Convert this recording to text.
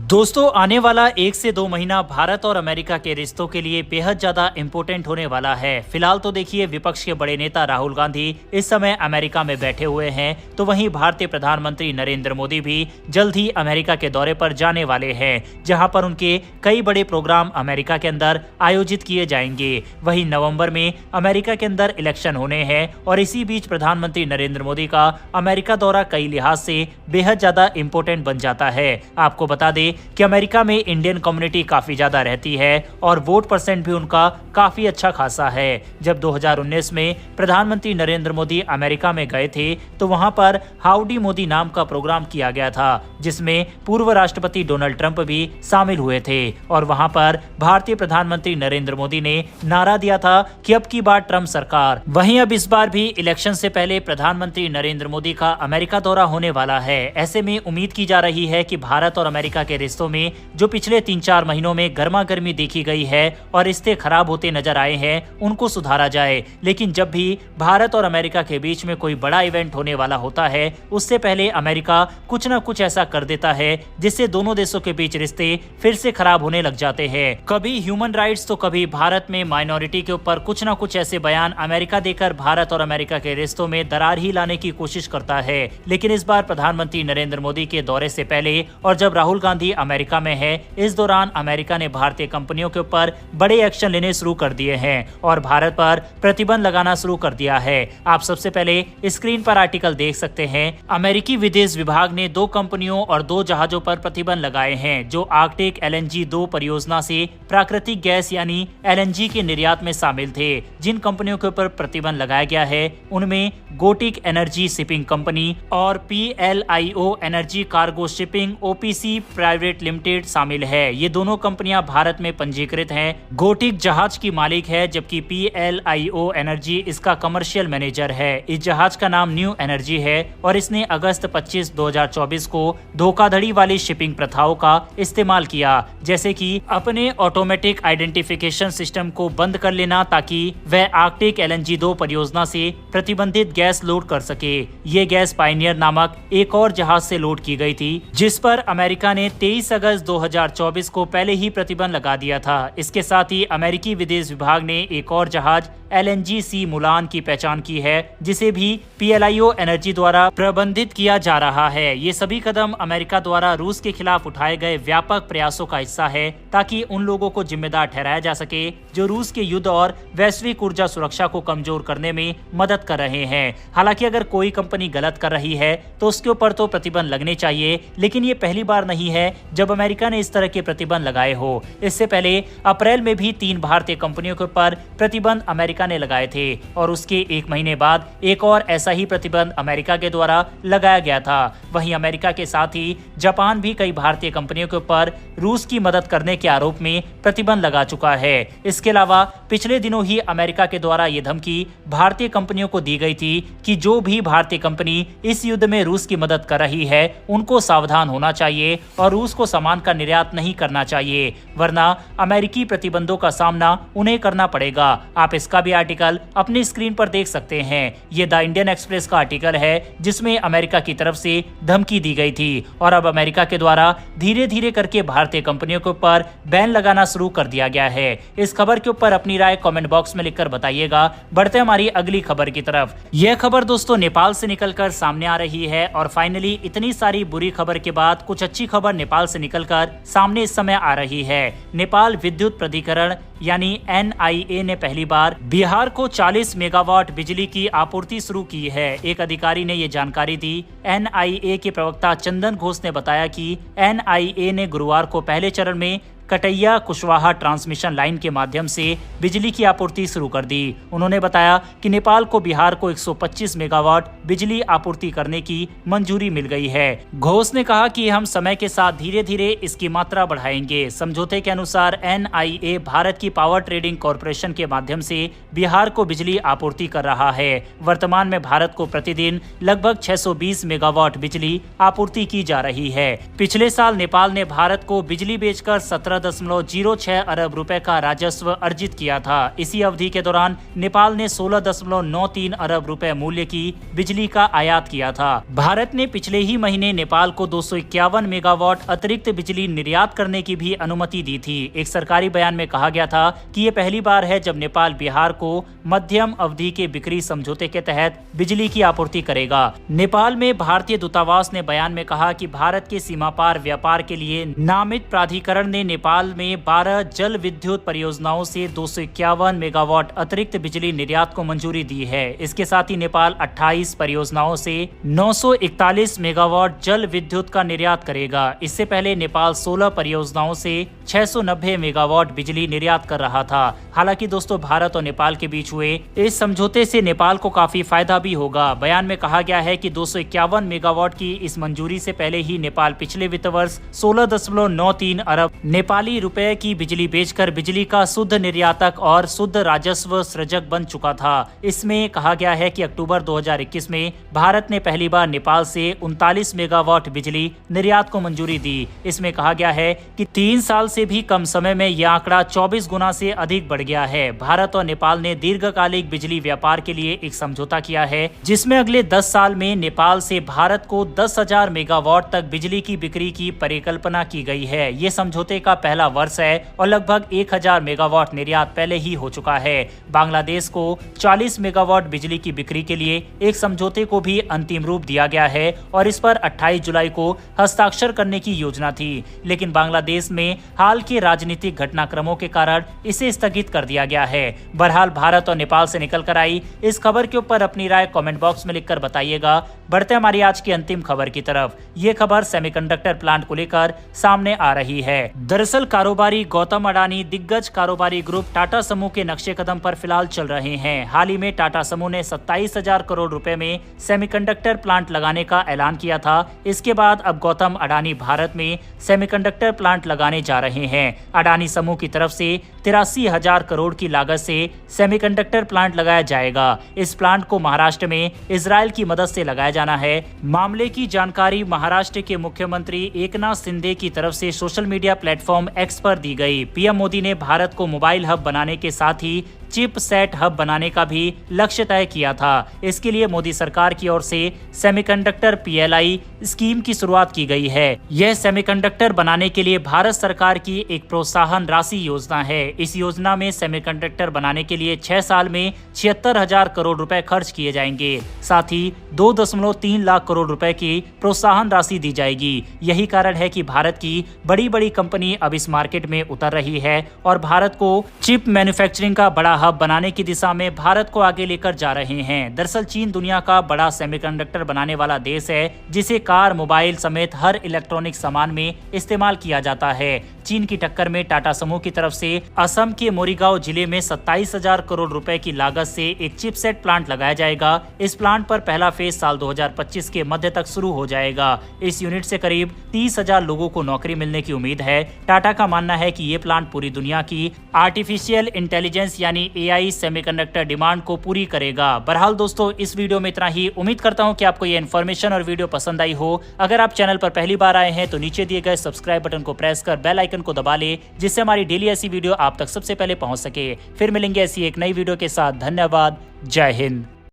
दोस्तों, आने वाला 1 से 2 महीना भारत और अमेरिका के रिश्तों के लिए बेहद ज्यादा इम्पोर्टेंट होने वाला है। फिलहाल तो देखिए, विपक्ष के बड़े नेता राहुल गांधी इस समय अमेरिका में बैठे हुए हैं, तो वहीं भारतीय प्रधानमंत्री नरेंद्र मोदी भी जल्द ही अमेरिका के दौरे पर जाने वाले हैं, जहां पर उनके कई बड़े प्रोग्राम अमेरिका के अंदर आयोजित किए जाएंगे। वहीं नवंबर में अमेरिका के अंदर इलेक्शन होने हैं और इसी बीच प्रधानमंत्री नरेंद्र मोदी का अमेरिका दौरा कई लिहाज से बेहद ज्यादा इम्पोर्टेंट बन जाता है। आपको बता दें कि अमेरिका में इंडियन कम्युनिटी काफी ज्यादा रहती है और वोट परसेंट भी उनका काफी अच्छा खासा है। जब 2019 में प्रधानमंत्री नरेंद्र मोदी अमेरिका में गए थे, तो वहां पर हाउडी मोदी नाम का प्रोग्राम किया गया था, जिसमें पूर्व राष्ट्रपति डोनाल्ड ट्रंप भी शामिल हुए थे। और वहां पर भारतीय प्रधानमंत्री नरेंद्र मोदी ने नारा दिया था कि अब की बार ट्रंप सरकार। वहीं अब इस बार भी इलेक्शन से पहले प्रधानमंत्री नरेंद्र मोदी का अमेरिका दौरा होने वाला है। ऐसे में उम्मीद की जा रही है कि भारत और अमेरिका के रिश्तों में जो पिछले 3-4 महीनों में गर्मा गर्मी देखी गई है और रिश्ते खराब होते नजर आए हैं, उनको सुधारा जाए। लेकिन जब भी भारत और अमेरिका के बीच में कोई बड़ा इवेंट होने वाला होता है, उससे पहले अमेरिका कुछ न कुछ ऐसा कर देता है जिससे दोनों देशों के बीच रिश्ते फिर से खराब होने लग जाते हैं। कभी ह्यूमन राइट्स तो कभी भारत में माइनॉरिटी के ऊपर कुछ न कुछ ऐसे बयान अमेरिका देकर भारत और अमेरिका के रिश्तों में दरार ही लाने की कोशिश करता है। लेकिन इस बार प्रधानमंत्री नरेंद्र मोदी के दौरे से पहले और जब राहुल गांधी अमेरिका में है, इस दौरान अमेरिका ने भारतीय कंपनियों के ऊपर बड़े एक्शन लेने शुरू कर दिए हैं और भारत पर प्रतिबंध लगाना शुरू कर दिया है। आप सबसे पहले स्क्रीन पर आर्टिकल देख सकते हैं। अमेरिकी विदेश विभाग ने 2 कंपनियों और 2 जहाजों पर प्रतिबंध लगाए हैं, जो आर्कटिक LNG 2 परियोजना से प्राकृतिक गैस यानी LNG के निर्यात में शामिल थे। जिन कंपनियों के ऊपर प्रतिबंध लगाया गया है, उनमें गोटिक एनर्जी शिपिंग कंपनी और PLIO energy cargo shipping OPC private limited शामिल है। ये दोनों कंपनियां भारत में पंजीकृत हैं। गोटिक जहाज की मालिक है, जबकि PLIO एनर्जी इसका कमर्शियल मैनेजर है। इस जहाज का नाम न्यू एनर्जी है और इसने अगस्त 25, 2024 को धोखाधड़ी वाली शिपिंग प्रथाओं का इस्तेमाल किया, जैसे कि अपने ऑटोमेटिक आइडेंटिफिकेशन सिस्टम को बंद कर लेना ताकि वह आर्कटिक LNG 2 परियोजना से प्रतिबंधित गैस लोड कर सके। ये गैस पायनियर नामक एक और जहाज से लोड की गई थी, जिस पर अमेरिका ने 23 अगस्त 2024 को पहले ही प्रतिबंध लगा दिया था। इसके साथ ही अमेरिकी विदेश विभाग ने एक और जहाज LNG-C मुलान की पहचान की है, जिसे भी PLIO एनर्जी द्वारा प्रबंधित किया जा रहा है। ये सभी कदम अमेरिका द्वारा रूस के खिलाफ उठाए गए व्यापक प्रयासों का हिस्सा है, ताकि उन लोगों को जिम्मेदार ठहराया जा सके जो रूस के युद्ध और वैश्विक ऊर्जा सुरक्षा को कमजोर करने में मदद कर रहे हैं। हालांकि अगर कोई कंपनी गलत कर रही है तो उसके ऊपर तो प्रतिबंध लगने चाहिए, लेकिन ये पहली बार नहीं है जब अमेरिका ने इस तरह के प्रतिबंध लगाए हो। इससे पहले अप्रैल में भी 3 भारतीय कंपनियों के ऊपर प्रतिबंध अमेरिका ने लगाए थे और उसके 1 महीने बाद एक और ऐसा ही प्रतिबंध अमेरिका के द्वारा लगाया गया था। वहीं अमेरिका के साथ ही जापान भी कई भारतीय कंपनियों के ऊपर रूस की मदद करने के आरोप में प्रतिबंध लगा चुका है। इसके अलावा पिछले दिनों ही अमेरिका के द्वारा ये धमकी भारतीय कंपनियों को दी गई थी कि जो भी भारतीय कंपनी इस युद्ध में रूस की मदद कर रही है, उनको सावधान होना चाहिए और रूस को सामान का निर्यात नहीं करना चाहिए, वरना अमेरिकी प्रतिबंधों का सामना उन्हें करना पड़ेगा। आप इसका भी आर्टिकल अपनी स्क्रीन पर देख सकते हैं। ये द इंडियन एक्सप्रेस का आर्टिकल है, जिसमें अमेरिका की तरफ से धमकी दी गई थी और अब अमेरिका के द्वारा धीरे धीरे करके भारतीय कंपनियों के ऊपर बैन लगाना शुरू कर दिया गया है। इस खबर के ऊपर अपनी राय कमेंट बॉक्स में लिखकर बताइएगा। बढ़ते हमारी अगली खबर की तरफ। यह खबर दोस्तों नेपाल से निकलकर सामने आ रही है और फाइनली इतनी सारी बुरी खबर के बाद कुछ अच्छी खबर नेपाल से निकलकर सामने इस समय आ रही है। नेपाल विद्युत प्राधिकरण यानी NIA ने पहली बार बिहार को 40 मेगावाट बिजली की आपूर्ति शुरू की है। एक अधिकारी ने ये जानकारी दी। NIA के प्रवक्ता चंदन घोष ने बताया कि NIA ने गुरुवार को पहले चरण में कटैया कुशवाहा ट्रांसमिशन लाइन के माध्यम से बिजली की आपूर्ति शुरू कर दी। उन्होंने बताया कि नेपाल को बिहार को 125 मेगावाट बिजली आपूर्ति करने की मंजूरी मिल गई है। घोष ने कहा कि हम समय के साथ धीरे धीरे इसकी मात्रा बढ़ाएंगे। समझौते के अनुसार NIA भारत की पावर ट्रेडिंग कॉरपोरेशन के माध्यम से बिहार को बिजली आपूर्ति कर रहा है। वर्तमान में भारत को प्रतिदिन लगभग 620 मेगावाट बिजली आपूर्ति की जा रही है। पिछले साल नेपाल ने भारत को बिजली बेचकर 17 12.06 अरब रुपए का राजस्व अर्जित किया था। इसी अवधि के दौरान नेपाल ने 16.93 अरब रुपए मूल्य की बिजली का आयात किया था। भारत ने पिछले ही महीने नेपाल को 251 मेगावाट अतिरिक्त बिजली निर्यात करने की भी अनुमति दी थी। एक सरकारी बयान में कहा गया था कि ये पहली बार है जब नेपाल बिहार को मध्यम अवधि के बिक्री समझौते के तहत बिजली की आपूर्ति करेगा। नेपाल में भारतीय दूतावास ने बयान में कहा कि भारत के सीमा पार व्यापार के लिए नामित प्राधिकरण ने नेपाल में 12 जल विद्युत परियोजनाओं से 251 मेगावाट अतिरिक्त बिजली निर्यात को मंजूरी दी है। इसके साथ ही नेपाल 28 परियोजनाओं से 941 मेगावाट जल विद्युत का निर्यात करेगा। इससे पहले नेपाल 16 परियोजनाओं से 690 मेगावाट बिजली निर्यात कर रहा था। हालांकि दोस्तों, भारत और नेपाल के बीच हुए इस समझौते से नेपाल को काफी फायदा भी होगा। बयान में कहा गया है कि 251 मेगावाट की इस मंजूरी से पहले ही नेपाल पिछले वित्त वर्ष 16.93 अरब नेपाली रुपए की बिजली बेचकर बिजली का शुद्ध निर्यातक और शुद्ध राजस्व सृजक बन चुका था। इसमें कहा गया है कि अक्टूबर 2021 में भारत ने पहली बार नेपाल से 39 मेगावाट बिजली निर्यात को मंजूरी दी। इसमें कहा गया है कि 3 साल से भी कम समय में यह आंकड़ा 24 गुना से अधिक बढ़ गया है। भारत और नेपाल ने दीर्घकालिक बिजली व्यापार के लिए एक समझौता किया है, जिसमें अगले 10 साल में नेपाल से भारत को 10,000 मेगावाट तक बिजली की बिक्री की परिकल्पना की गई है। ये समझौते का पहला वर्ष है और लगभग 1000 मेगावाट निर्यात पहले ही हो चुका है। बांग्लादेश को 40 मेगावाट बिजली की बिक्री के लिए एक समझौते को भी अंतिम रूप दिया गया है और इस पर 28 जुलाई को हस्ताक्षर करने की योजना थी, लेकिन बांग्लादेश में हाल के राजनीतिक घटनाक्रमों के कारण इसे स्थगित कर दिया गया है। बहरहाल भारत और नेपाल से निकल कर आई इस खबर के ऊपर अपनी राय कमेंट बॉक्स में लिखकर बताइएगा। बढ़ते हमारी आज की अंतिम खबर की तरफ। ये खबर सेमीकंडक्टर प्लांट को लेकर सामने आ रही है। दरअसल कारोबारी गौतम अडानी दिग्गज कारोबारी ग्रुप टाटा समूह के नक्शे कदम पर फिलहाल चल रहे हैं। हाल ही में टाटा समूह ने 27,000 करोड़ रुपए में सेमीकंडक्टर प्लांट लगाने का ऐलान किया था। इसके बाद अब गौतम अडानी भारत में सेमीकंडक्टर प्लांट लगाने जा रहे हैं। अडानी समूह की तरफ से 83,000 करोड़ की लागत से सेमीकंडक्टर प्लांट लगाया जाएगा। इस प्लांट को महाराष्ट्र में इजराइल की मदद से लगाया जाना है। मामले की जानकारी महाराष्ट्र के मुख्यमंत्री एकनाथ शिंदे की तरफ से सोशल मीडिया प्लेटफॉर्म एक्स पर दी गई। पीएम मोदी ने भारत को मोबाइल हब बनाने के साथ ही चिप सेट हब बनाने का भी लक्ष्य तय किया था। इसके लिए मोदी सरकार की ओर से सेमीकंडक्टर पीएलआई स्कीम की शुरुआत की गई है। यह सेमीकंडक्टर बनाने के लिए भारत सरकार की एक प्रोत्साहन राशि योजना है। इस योजना में सेमीकंडक्टर बनाने के लिए 6 साल में 76,000 करोड़ रुपए खर्च किए जाएंगे। साथ ही 2.3 लाख करोड़ रुपए की प्रोत्साहन राशि दी जाएगी। यही कारण है कि भारत की बड़ी बड़ी कंपनी अब इस मार्केट में उतर रही है और भारत को चिप मैन्युफैक्चरिंग का बड़ा हब बनाने की दिशा में भारत को आगे लेकर जा रहे हैं। दरअसल चीन दुनिया का बड़ा सेमीकंडक्टर बनाने वाला देश है, जिसे कार, मोबाइल समेत हर इलेक्ट्रॉनिक सामान में इस्तेमाल किया जाता है। चीन की टक्कर में टाटा समूह की तरफ से असम के मोरीगांव जिले में 27,000 करोड़ रुपए की लागत से एक चिपसेट प्लांट लगाया जाएगा। इस प्लांट पर पहला फेज साल 2025 के मध्य तक शुरू हो जाएगा। इस यूनिट से करीब 30,000 लोगों को नौकरी मिलने की उम्मीद है। टाटा का मानना है कि ये प्लांट पूरी दुनिया की आर्टिफिशियल इंटेलिजेंस यानी एआई सेमीकंडक्टर डिमांड को पूरी करेगा। बहरहाल दोस्तों, इस वीडियो में इतना ही। उम्मीद करता हूँ कि आपको ये इन्फॉर्मेशन और वीडियो पसंद आई हो। अगर आप चैनल पर पहली बार आए हैं तो नीचे दिए गए सब्सक्राइब बटन को प्रेस कर बेल आइकन को दबा ले, जिससे हमारी डेली ऐसी वीडियो आप तक सबसे पहले पहुंच सके। फिर मिलेंगे ऐसी एक नई वीडियो के साथ। धन्यवाद। जय हिंद।